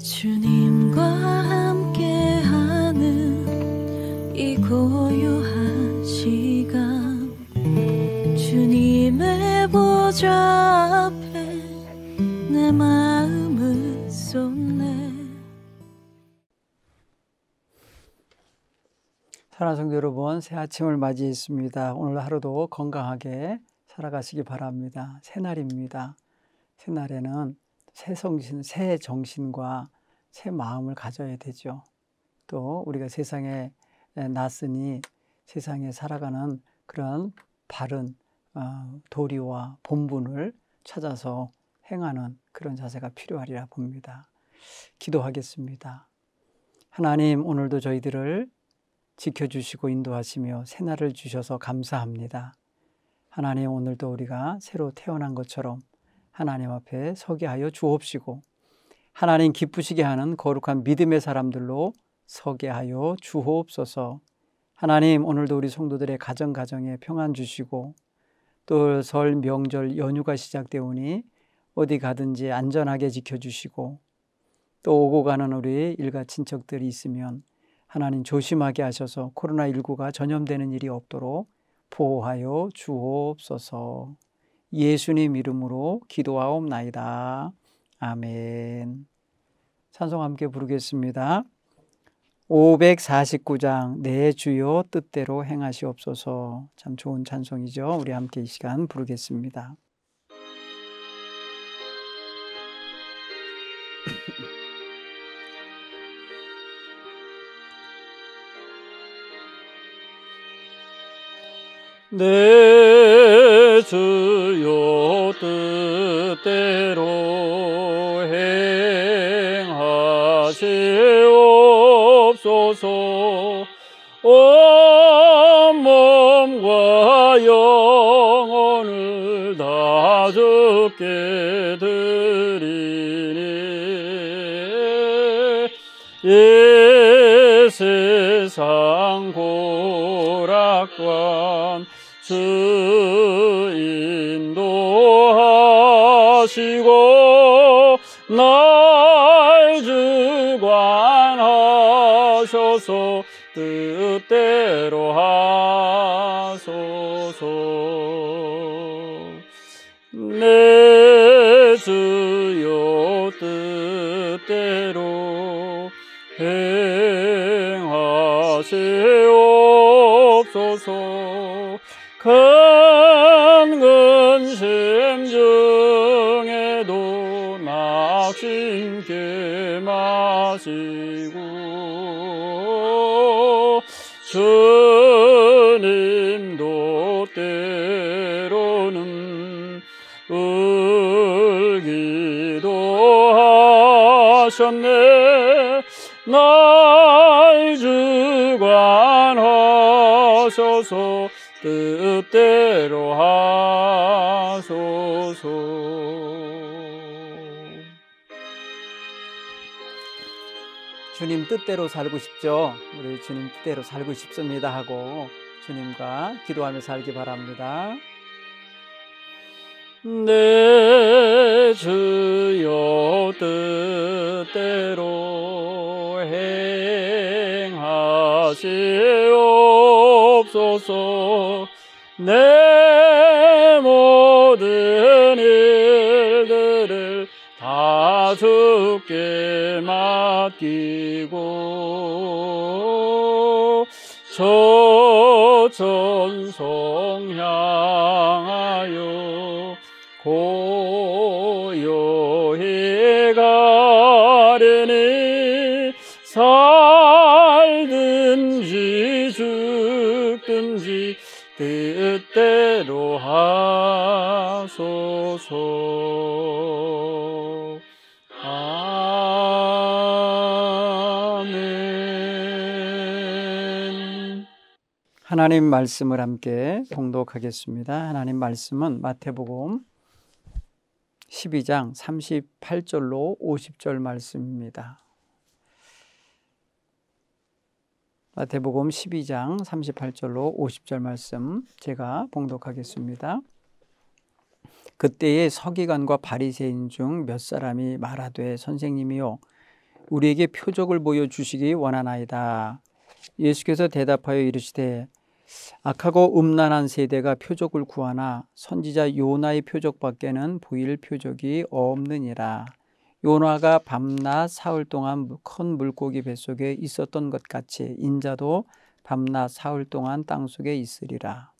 주님과 함께하는 이 고요한 시간, 주님의 보좌 앞에 내 마음을 쏟네. 사랑하는 성도 여러분, 새 아침을 맞이했습니다. 오늘 하루도 건강하게 살아가시기 바랍니다. 새날입니다. 새날에는 새 정신과 새 마음을 가져야 되죠. 또 우리가 세상에 났으니 세상에 살아가는 그런 바른 도리와 본분을 찾아서 행하는 그런 자세가 필요하리라 봅니다. 기도하겠습니다. 하나님, 오늘도 저희들을 지켜주시고 인도하시며 새날을 주셔서 감사합니다. 하나님, 오늘도 우리가 새로 태어난 것처럼 하나님 앞에 서게 하여 주옵시고, 하나님 기쁘시게 하는 거룩한 믿음의 사람들로 서게 하여 주옵소서. 하나님, 오늘도 우리 성도들의 가정에 평안 주시고, 또 설 명절 연휴가 시작되오니 어디 가든지 안전하게 지켜주시고, 또 오고 가는 우리 일가 친척들이 있으면 하나님 조심하게 하셔서 코로나19가 전염되는 일이 없도록 보호하여 주옵소서. 예수님 이름으로 기도하옵나이다. 아멘. 찬송 함께 부르겠습니다. 549장 내 주여 뜻대로 행하시옵소서. 참 좋은 찬송이죠. 우리 함께 이 시간 부르겠습니다. 내 주여 뜻대로 행하시옵소서. 온 몸과 영혼을 다 주께 드리니 이 세상 고락관 주 인도하시고 날 주관하셔서 뜻대로 하소서. 내 주여 뜻대로 행하시옵소서. 큰 근심 중에도 낙심케 마시고 주님도 때로는 울기도 하셨네. 날 주관하셔서 뜻대로 하소서. 주님 뜻대로 살고 싶죠? 우리 주님 뜻대로 살고 싶습니다 하고 주님과 기도하며 살기 바랍니다. 내 주여 뜻대로 행하시옵소서. 내 모든 일들을 다 주께 맡기고 저천성 향하여 고요히 가려니 살든지 죽든지 뜻대로 하소서. 아멘. 하나님 말씀을 함께 봉독하겠습니다. 하나님 말씀은 마태복음 12장 38절로 50절 말씀입니다. 마태복음 12장 38절로 50절 말씀 제가 봉독하겠습니다. 그때에 서기관과 바리새인 중 몇 사람이 말하되 선생님이요 우리에게 표적을 보여주시기 원하나이다. 예수께서 대답하여 이르시되 악하고 음란한 세대가 표적을 구하나 선지자 요나의 표적밖에는 보일 표적이 없느니라. 요나가 밤낮 사흘 동안 큰 물고기 뱃속에 있었던 것 같이 인자도 밤낮 사흘 동안 땅속에 있으리라.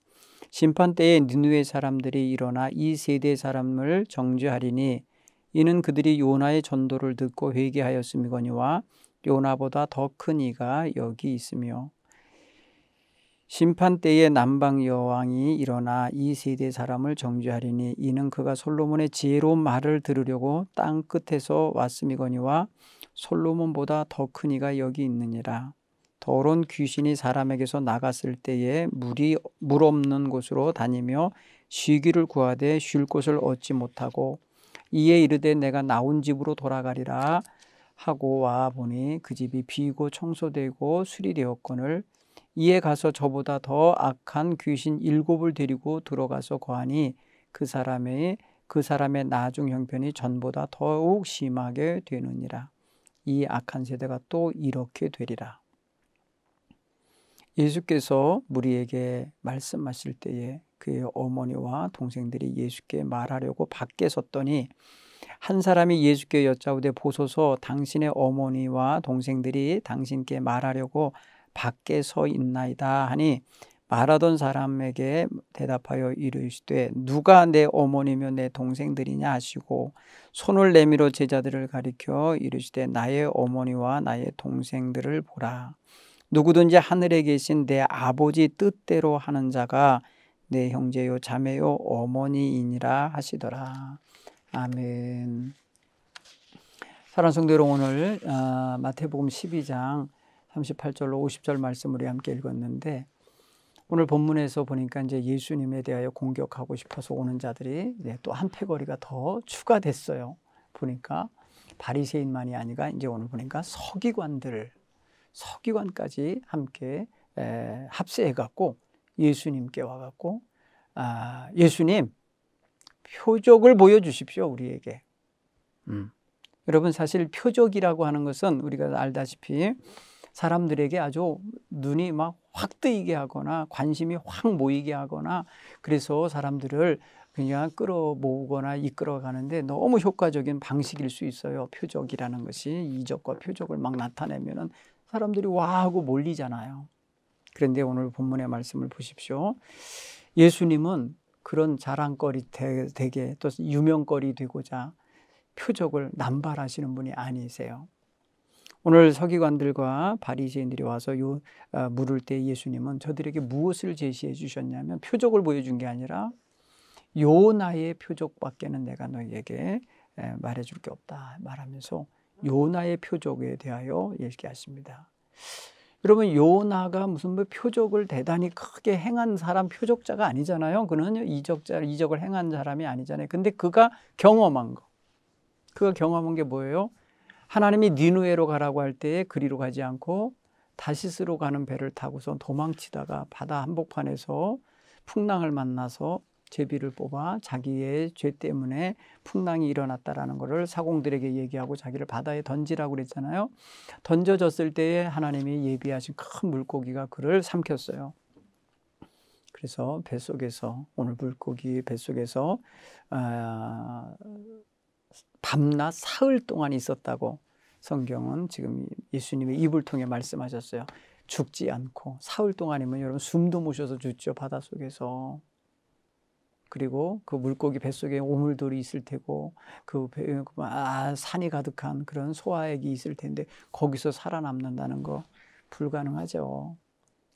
심판 때에 니느웨 사람들이 일어나 이 세대 사람을 정죄하리니 이는 그들이 요나의 전도를 듣고 회개하였음이거니와 요나보다 더 큰 이가 여기 있으며 심판 때에 남방 여왕이 일어나 이 세대 사람을 정죄하리니 이는 그가 솔로몬의 지혜로운 말을 들으려고 땅 끝에서 왔음이거니와 솔로몬보다 더 큰 이가 여기 있느니라. 더러운 귀신이 사람에게서 나갔을 때에 물 없는 곳으로 다니며 쉬기를 구하되 쉴 곳을 얻지 못하고 이에 이르되 내가 나온 집으로 돌아가리라 하고 와 보니 그 집이 비고 청소되고 수리되었거늘 이에 가서 저보다 더 악한 귀신 7을 데리고 들어가서 거하니 그 사람의 나중 형편이 전보다 더욱 심하게 되느니라. 이 악한 세대가 또 이렇게 되리라. 예수께서 우리에게 말씀하실 때에 그의 어머니와 동생들이 예수께 말하려고 밖에 섰더니 한 사람이 예수께 여짜오되 보소서 당신의 어머니와 동생들이 당신께 말하려고 밖에 서 있나이다 하니 말하던 사람에게 대답하여 이르시되 누가 내 어머니며 내 동생들이냐 하시고 손을 내밀어 제자들을 가리켜 이르시되 나의 어머니와 나의 동생들을 보라. 누구든지 하늘에 계신 내 아버지 뜻대로 하는 자가 내 형제요 자매요 어머니이니라 하시더라. 아멘. 사랑하는 성도 여러분, 오늘 마태복음 12장 38절로 50절 말씀을 우리 함께 읽었는데 오늘 본문에서 보니까 이제 예수님에 대하여 공격하고 싶어서 오는 자들이 또 한 패거리가 더 추가됐어요. 보니까 바리새인만이 아니라 이제 오늘 보니까 서기관까지 함께 합세해갖고 예수님께 와갖고 예수님 표적을 보여주십시오 우리에게. 여러분 사실 표적이라고 하는 것은 우리가 알다시피 사람들에게 아주 눈이 막 확 뜨이게 하거나 관심이 확 모이게 하거나 그래서 사람들을 그냥 끌어모으거나 이끌어가는데 너무 효과적인 방식일 수 있어요. 표적이라는 것이 이적과 표적을 막 나타내면은 사람들이 와 하고 몰리잖아요. 그런데 오늘 본문의 말씀을 보십시오. 예수님은 그런 자랑거리 되게 또 유명거리 되고자 표적을 남발하시는 분이 아니세요. 오늘 서기관들과 바리새인들이 와서 물을 때 예수님은 저들에게 무엇을 제시해 주셨냐면 표적을 보여준 게 아니라 요나의 표적밖에는 내가 너희에게 말해줄 게 없다 말하면서 요나의 표적에 대하여 얘기하십니다. 여러분 요나가 무슨 표적을 대단히 크게 행한 사람 표적자가 아니잖아요. 그는 이적을 행한 사람이 아니잖아요. 근데 그가 경험한 게 뭐예요? 하나님이 니느웨로 가라고 할 때에 그리로 가지 않고 다시스로 가는 배를 타고서 도망치다가 바다 한복판에서 풍랑을 만나서 제비를 뽑아 자기의 죄 때문에 풍랑이 일어났다라는 것을 사공들에게 얘기하고 자기를 바다에 던지라고 그랬잖아요. 던져졌을 때에 하나님이 예비하신 큰 물고기가 그를 삼켰어요. 그래서 뱃속에서 오늘 물고기 뱃속에서 밤낮 사흘 동안 있었다고 성경은 지금 예수님의 입을 통해 말씀하셨어요. 죽지 않고 사흘 동안이면 여러분 숨도 못 쉬어서 죽죠. 바닷속에서. 그리고 그 물고기 뱃속에 오물돌이 있을 테고 산이 가득한 그런 소화액이 있을 텐데 거기서 살아남는다는 거 불가능하죠.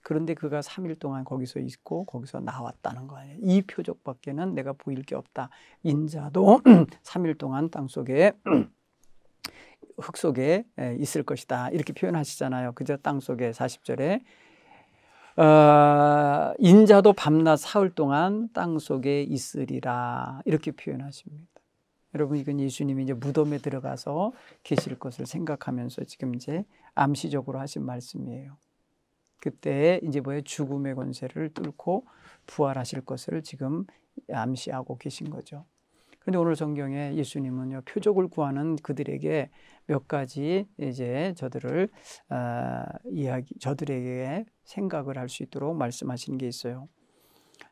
그런데 그가 3일 동안 거기서 있고 거기서 나왔다는 거예요. 이 표적밖에는 내가 보일 게 없다. 인자도 3일 동안 땅속에 흙 속에 있을 것이다. 이렇게 표현하시잖아요. 그저 땅속에 40절에 인자도 밤낮 사흘 동안 땅속에 있으리라. 이렇게 표현하십니다. 여러분 이건 예수님이 이제 무덤에 들어가서 계실 것을 생각하면서 지금 이제 암시적으로 하신 말씀이에요. 그때 이제 죽음의 권세를 뚫고 부활하실 것을 지금 암시하고 계신 거죠. 근데 오늘 성경에 예수님은요, 표적을 구하는 그들에게 몇 가지 이제 저들에게 생각을 할 수 있도록 말씀하시는 게 있어요.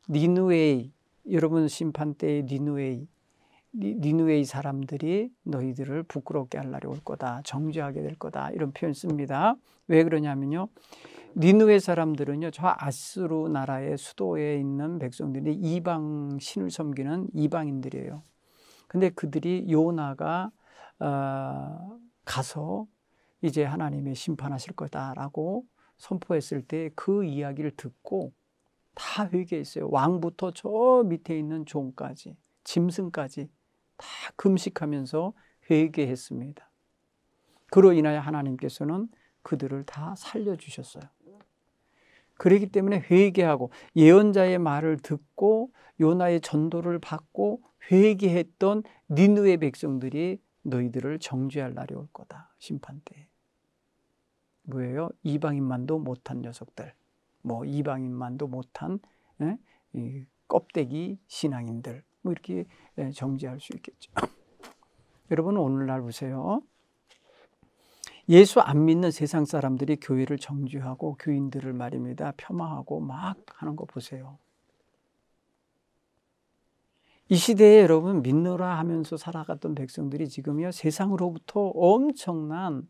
니느웨이, 여러분 심판 때의 니느웨이 사람들이 너희들을 부끄럽게 할 날이 올 거다, 정죄하게 될 거다, 이런 표현 씁니다. 왜 그러냐면요, 니느웨 사람들은요, 저 아수르 나라의 수도에 있는 백성들이 이방 신을 섬기는 이방인들이에요. 근데 그들이 요나가 가서 이제 하나님의 심판하실 거다라고 선포했을 때 그 이야기를 듣고 다 회개했어요. 왕부터 저 밑에 있는 종까지, 짐승까지 다 금식하면서 회개했습니다. 그로 인하여 하나님께서는 그들을 다 살려주셨어요. 그렇기 때문에 회개하고 예언자의 말을 듣고 요나의 전도를 받고 회개했던 니느웨 백성들이 너희들을 정죄할 날이 올 거다. 심판 때. 뭐예요? 이방인만도 못한 녀석들, 이방인만도 못한 이 껍데기 신앙인들, 이렇게 정죄할 수 있겠죠. 여러분, 오늘날 보세요. 예수 안 믿는 세상 사람들이 교회를 정죄하고 교인들을 말입니다, 폄하하고 막 하는 거 보세요. 이 시대에 여러분, 믿노라 하면서 살아갔던 백성들이 지금요, 세상으로부터 엄청난,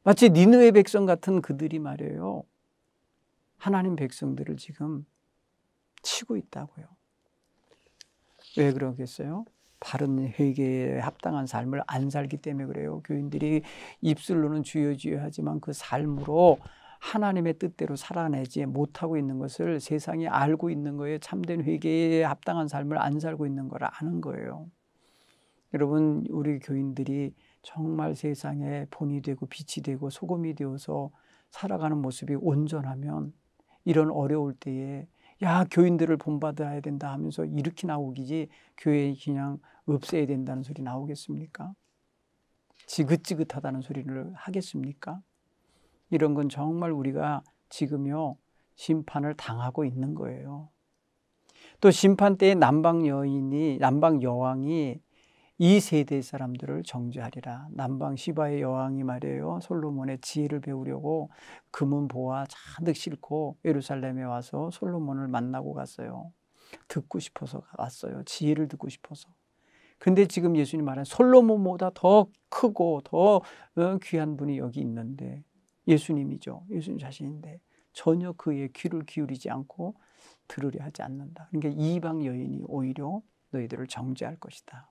마치 니느웨 백성 같은 그들이 말이에요, 하나님 백성들을 지금 치고 있다고요. 왜 그러겠어요? 바른 회개에 합당한 삶을 안 살기 때문에 그래요. 교인들이 입술로는 주여 주여 하지만 그 삶으로 하나님의 뜻대로 살아내지 못하고 있는 것을 세상이 알고 있는 거예요. 참된 회개에 합당한 삶을 안 살고 있는 걸 아는 거예요. 여러분, 우리 교인들이 정말 세상에 본이 되고 빛이 되고 소금이 되어서 살아가는 모습이 온전하면 이런 어려울 때에 교인들을 본받아야 된다 하면서 이렇게 나오기지 교회 그냥 없애야 된다는 소리 나오겠습니까? 지긋지긋하다는 소리를 하겠습니까? 이런 건 정말 우리가 지금요, 심판을 당하고 있는 거예요. 또 심판 때에 남방 여왕이 이 세대 사람들을 정죄하리라. 남방 시바의 여왕이 말이에요, 솔로몬의 지혜를 배우려고 금은 보화 잔뜩 싣고 예루살렘에 와서 솔로몬을 만나고 갔어요. 듣고 싶어서 왔어요. 지혜를 듣고 싶어서. 근데 지금 예수님 말하는 솔로몬보다 더 크고 더 귀한 분이 여기 있는데, 예수님이죠. 예수님 자신인데 전혀 그의 귀를 기울이지 않고 들으려 하지 않는다. 그러니까 이방 여인이 오히려 너희들을 정죄할 것이다.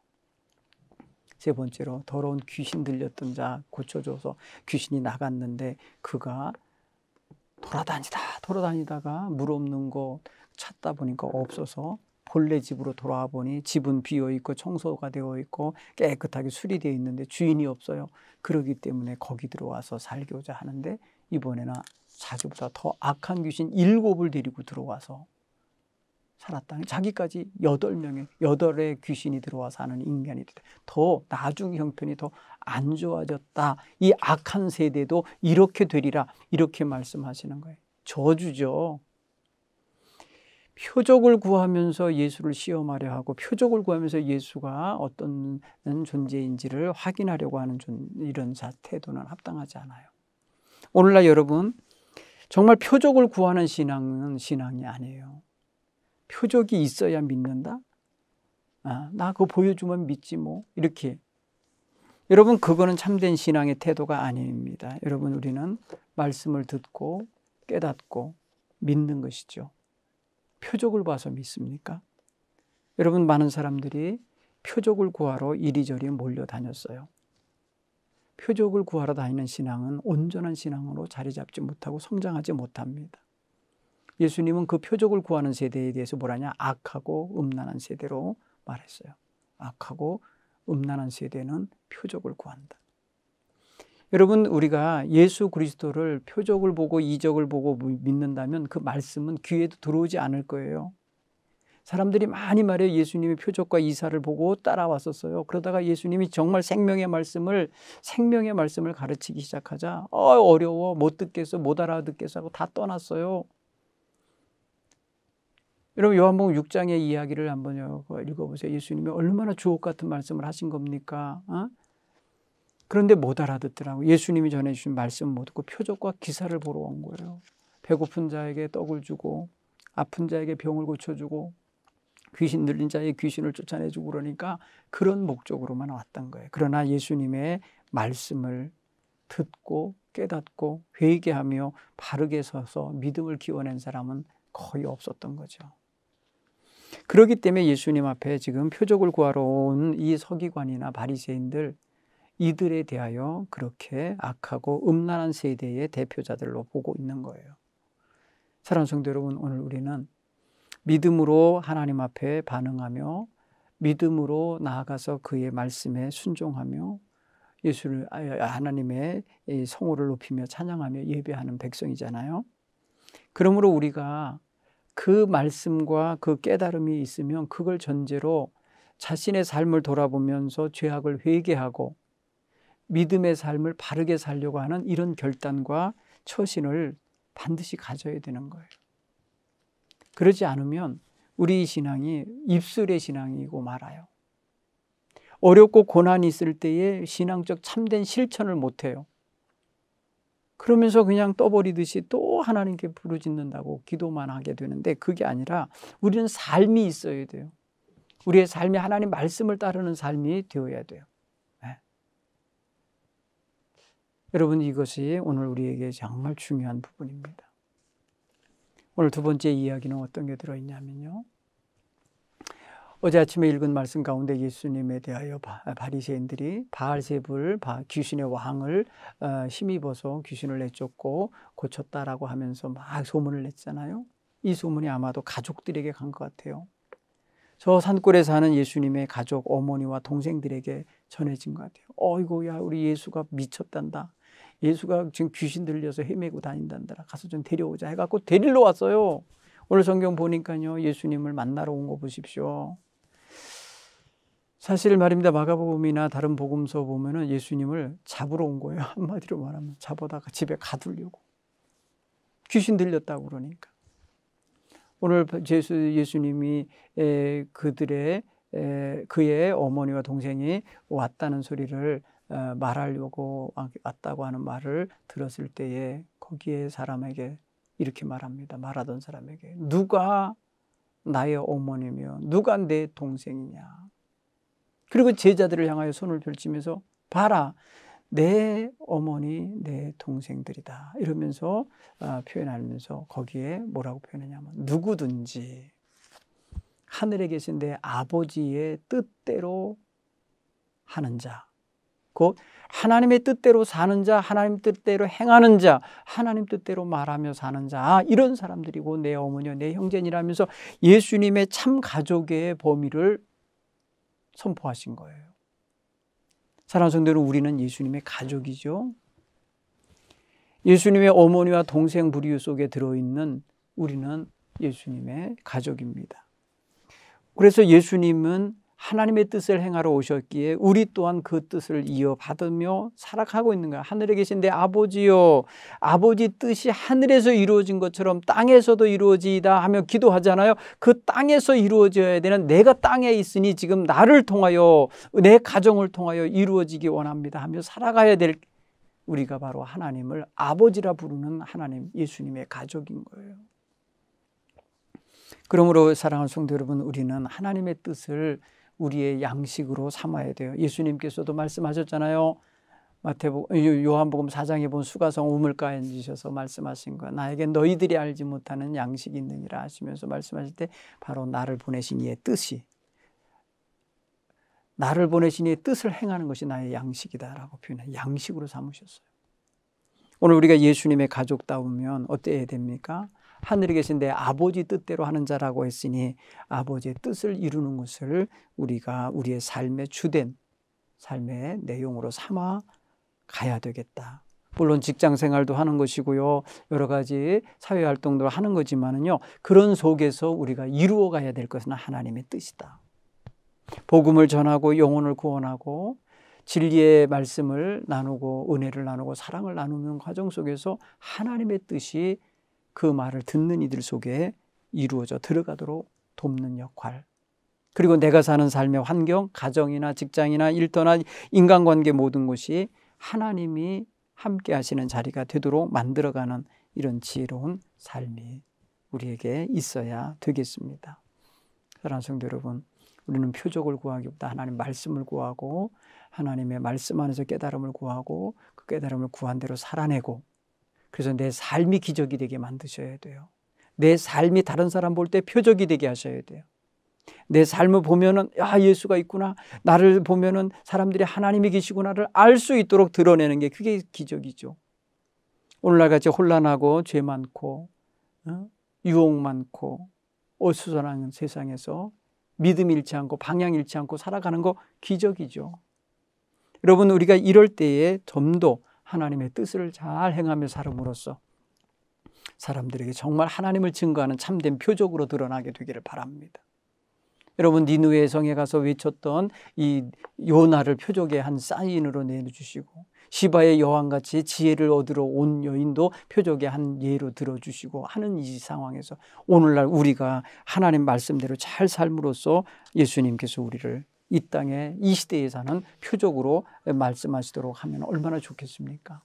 세 번째로, 더러운 귀신 들렸던 자 고쳐줘서 귀신이 나갔는데 그가 돌아다니다가 물 없는 곳 찾다 보니까 없어서 본래 집으로 돌아와 보니 집은 비어있고 청소가 되어 있고 깨끗하게 수리되어 있는데 주인이 없어요. 그러기 때문에 거기 들어와서 살고자 하는데 이번에는 자기보다 더 악한 귀신 7을 데리고 들어와서 살았다. 자기까지 8의 귀신이 들어와 사는 인간이 더 나중 형편이 더 안 좋아졌다. 이 악한 세대도 이렇게 되리라, 이렇게 말씀하시는 거예요. 저주죠. 표적을 구하면서 예수를 시험하려 하고 표적을 구하면서 예수가 어떤 존재인지를 확인하려고 하는 이런 태도는 합당하지 않아요. 오늘날 여러분, 정말 표적을 구하는 신앙은 신앙이 아니에요. 표적이 있어야 믿는다? 나 그거 보여주면 믿지 뭐, 이렇게. 여러분, 그거는 참된 신앙의 태도가 아닙니다. 여러분, 우리는 말씀을 듣고 깨닫고 믿는 것이죠. 표적을 봐서 믿습니까? 여러분, 많은 사람들이 표적을 구하러 이리저리 몰려다녔어요. 표적을 구하러 다니는 신앙은 온전한 신앙으로 자리 잡지 못하고 성장하지 못합니다. 예수님은 그 표적을 구하는 세대에 대해서 뭐라냐? 악하고 음란한 세대로 말했어요. 악하고 음란한 세대는 표적을 구한다. 여러분, 우리가 예수 그리스도를 표적을 보고 이적을 보고 믿는다면 그 말씀은 귀에도 들어오지 않을 거예요. 사람들이 많이 말해요. 예수님이 표적과 이사를 보고 따라왔었어요. 그러다가 예수님이 정말 생명의 말씀을 가르치기 시작하자 어려워, 못 듣겠어, 못 알아듣겠어 하고 다 떠났어요. 여러분 요한복음 6장의 이야기를 한번 읽어보세요. 예수님이 얼마나 주옥 같은 말씀을 하신 겁니까? 그런데 못 알아듣더라고요. 예수님이 전해주신 말씀 못 듣고 표적과 기사를 보러 온 거예요. 배고픈 자에게 떡을 주고 아픈 자에게 병을 고쳐주고 귀신 들린 자의 귀신을 쫓아내주고 그러니까 그런 목적으로만 왔던 거예요. 그러나 예수님의 말씀을 듣고 깨닫고 회개하며 바르게 서서 믿음을 키워낸 사람은 거의 없었던 거죠. 그렇기 때문에 예수님 앞에 지금 표적을 구하러 온 이 서기관이나 바리새인들, 이들에 대하여 그렇게 악하고 음란한 세대의 대표자들로 보고 있는 거예요. 사랑하는 성도 여러분, 오늘 우리는 믿음으로 하나님 앞에 반응하며 믿음으로 나아가서 그의 말씀에 순종하며 예수를 하나님의 성호를 높이며 찬양하며 예배하는 백성이잖아요. 그러므로 우리가 그 말씀과 그 깨달음이 있으면 그걸 전제로 자신의 삶을 돌아보면서 죄악을 회개하고 믿음의 삶을 바르게 살려고 하는 이런 결단과 처신을 반드시 가져야 되는 거예요. 그러지 않으면 우리 신앙이 입술의 신앙이고 말아요. 어렵고 고난이 있을 때에 신앙적 참된 실천을 못해요. 그러면서 그냥 떠버리듯이 또 하나님께 부르짖는다고 기도만 하게 되는데 그게 아니라 우리는 삶이 있어야 돼요. 우리의 삶이 하나님 말씀을 따르는 삶이 되어야 돼요. 네. 여러분, 이것이 오늘 우리에게 정말 중요한 부분입니다. 오늘 두 번째 이야기는 어떤 게 들어있냐면요. 어제 아침에 읽은 말씀 가운데 예수님에 대하여 바리새인들이 바알세불 귀신의 왕을 힘입어서 귀신을 내쫓고 고쳤다라고 하면서 막 소문을 냈잖아요. 이 소문이 아마도 가족들에게 간 것 같아요. 저 산골에 사는 예수님의 가족 어머니와 동생들에게 전해진 것 같아요. 어이구야, 우리 예수가 미쳤단다. 예수가 지금 귀신 들려서 헤매고 다닌단다. 가서 좀 데려오자 해갖고 데리러 왔어요. 오늘 성경 보니까요, 예수님을 만나러 온 거 보십시오. 사실 말입니다. 마가복음이나 다른 복음서 보면은 예수님을 잡으러 온 거예요. 한마디로 말하면 잡아다가 집에 가두려고. 귀신 들렸다고 그러니까. 오늘 예수님이 그의 어머니와 동생이 왔다는 소리를 말하려고 왔다고 하는 말을 들었을 때에 거기에 사람에게 이렇게 말합니다. 말하던 사람에게 누가 나의 어머니며 누가 내 동생이냐. 그리고 제자들을 향하여 손을 펼치면서 봐라, 내 어머니 내 동생들이다 이러면서 표현하면서 거기에 뭐라고 표현하냐면 누구든지 하늘에 계신 내 아버지의 뜻대로 하는 자, 곧 하나님의 뜻대로 사는 자, 하나님 뜻대로 행하는 자, 하나님 뜻대로 말하며 사는 자, 이런 사람들이고 내 어머니와 내 형제니라면서 예수님의 참 가족의 범위를 선포하신 거예요. 사랑하는 성도는 우리는 예수님의 가족이죠. 예수님의 어머니와 동생 부류 속에 들어있는 우리는 예수님의 가족입니다. 그래서 예수님은 하나님의 뜻을 행하러 오셨기에 우리 또한 그 뜻을 이어받으며 살아가고 있는 거야. 하늘에 계신 내 아버지요, 아버지 뜻이 하늘에서 이루어진 것처럼 땅에서도 이루어지이다 하며 기도하잖아요. 그 땅에서 이루어져야 되는 내가 땅에 있으니 지금 나를 통하여 내 가정을 통하여 이루어지기 원합니다 하며 살아가야 될 우리가 바로 하나님을 아버지라 부르는 하나님 예수님의 가족인 거예요. 그러므로 사랑하는 성도 여러분, 우리는 하나님의 뜻을 우리의 양식으로 삼아야 돼요. 예수님께서도 말씀하셨잖아요. 요한복음 4장에 본 수가성 우물가에 앉으셔서 말씀하신 거, 나에게 너희들이 알지 못하는 양식이 있느니라 하시면서 말씀하실 때 바로 나를 보내신 이의 뜻이, 나를 보내신 이의 뜻을 행하는 것이 나의 양식이다라고 표현해요. 양식으로 삼으셨어요. 오늘 우리가 예수님의 가족다우면 어때야 됩니까? 하늘에 계신 내 아버지 뜻대로 하는 자라고 했으니 아버지의 뜻을 이루는 것을 우리가 우리의 삶의 주된 삶의 내용으로 삼아 가야 되겠다. 물론 직장 생활도 하는 것이고요, 여러 가지 사회 활동도 하는 거지만은요, 그런 속에서 우리가 이루어 가야 될 것은 하나님의 뜻이다. 복음을 전하고 영혼을 구원하고 진리의 말씀을 나누고 은혜를 나누고 사랑을 나누는 과정 속에서 하나님의 뜻이 그 말을 듣는 이들 속에 이루어져 들어가도록 돕는 역할, 그리고 내가 사는 삶의 환경, 가정이나 직장이나 일터나 인간관계 모든 것이 하나님이 함께 하시는 자리가 되도록 만들어가는 이런 지혜로운 삶이 우리에게 있어야 되겠습니다. 사랑하는 성도 여러분, 우리는 표적을 구하기보다 하나님 말씀을 구하고 하나님의 말씀 안에서 깨달음을 구하고 그 깨달음을 구한 대로 살아내고, 그래서 내 삶이 기적이 되게 만드셔야 돼요. 내 삶이 다른 사람 볼 때 표적이 되게 하셔야 돼요. 내 삶을 보면은 예수가 있구나, 나를 보면은 사람들이 하나님이 계시구나를 알 수 있도록 드러내는 게 그게 기적이죠. 오늘날 같이 혼란하고 죄 많고 유혹 많고 어수선한 세상에서 믿음 잃지 않고 방향 잃지 않고 살아가는 거 기적이죠. 여러분, 우리가 이럴 때에 좀 더 하나님의 뜻을 잘 행하며 살음으로써 사람들에게 정말 하나님을 증거하는 참된 표적으로 드러나게 되기를 바랍니다. 여러분, 니느웨 성에 가서 외쳤던 이 요나를 표적의 한 사인으로 내주시고, 시바의 여왕같이 지혜를 얻으러 온 여인도 표적의 한 예로 들어주시고 하는 이 상황에서 오늘날 우리가 하나님 말씀대로 잘 삶으로써 예수님께서 우리를 이 땅에 이 시대에 사는 표적으로 말씀하시도록 하면 얼마나 좋겠습니까?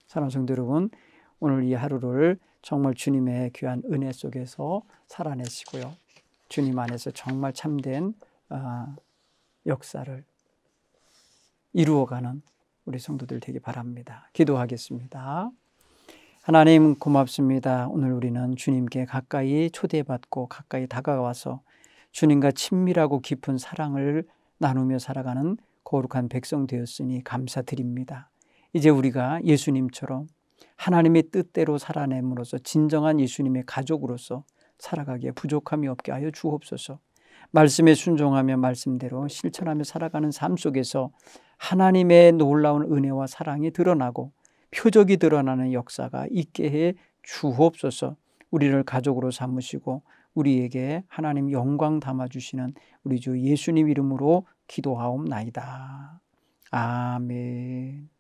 사랑하는 성도 여러분, 오늘 이 하루를 정말 주님의 귀한 은혜 속에서 살아내시고요, 주님 안에서 정말 참된 역사를 이루어가는 우리 성도들 되기 바랍니다. 기도하겠습니다. 하나님, 고맙습니다. 오늘 우리는 주님께 가까이 초대받고 가까이 다가와서 주님과 친밀하고 깊은 사랑을 나누며 살아가는 거룩한 백성 되었으니 감사드립니다. 이제 우리가 예수님처럼 하나님의 뜻대로 살아냄으로써 진정한 예수님의 가족으로서 살아가기에 부족함이 없게 하여 주옵소서. 말씀에 순종하며 말씀대로 실천하며 살아가는 삶 속에서 하나님의 놀라운 은혜와 사랑이 드러나고 표적이 드러나는 역사가 있게 해 주옵소서. 우리를 가족으로 삼으시고 우리에게 하나님 영광 담아주시는 우리 주 예수님 이름으로 기도하옵나이다. 아멘.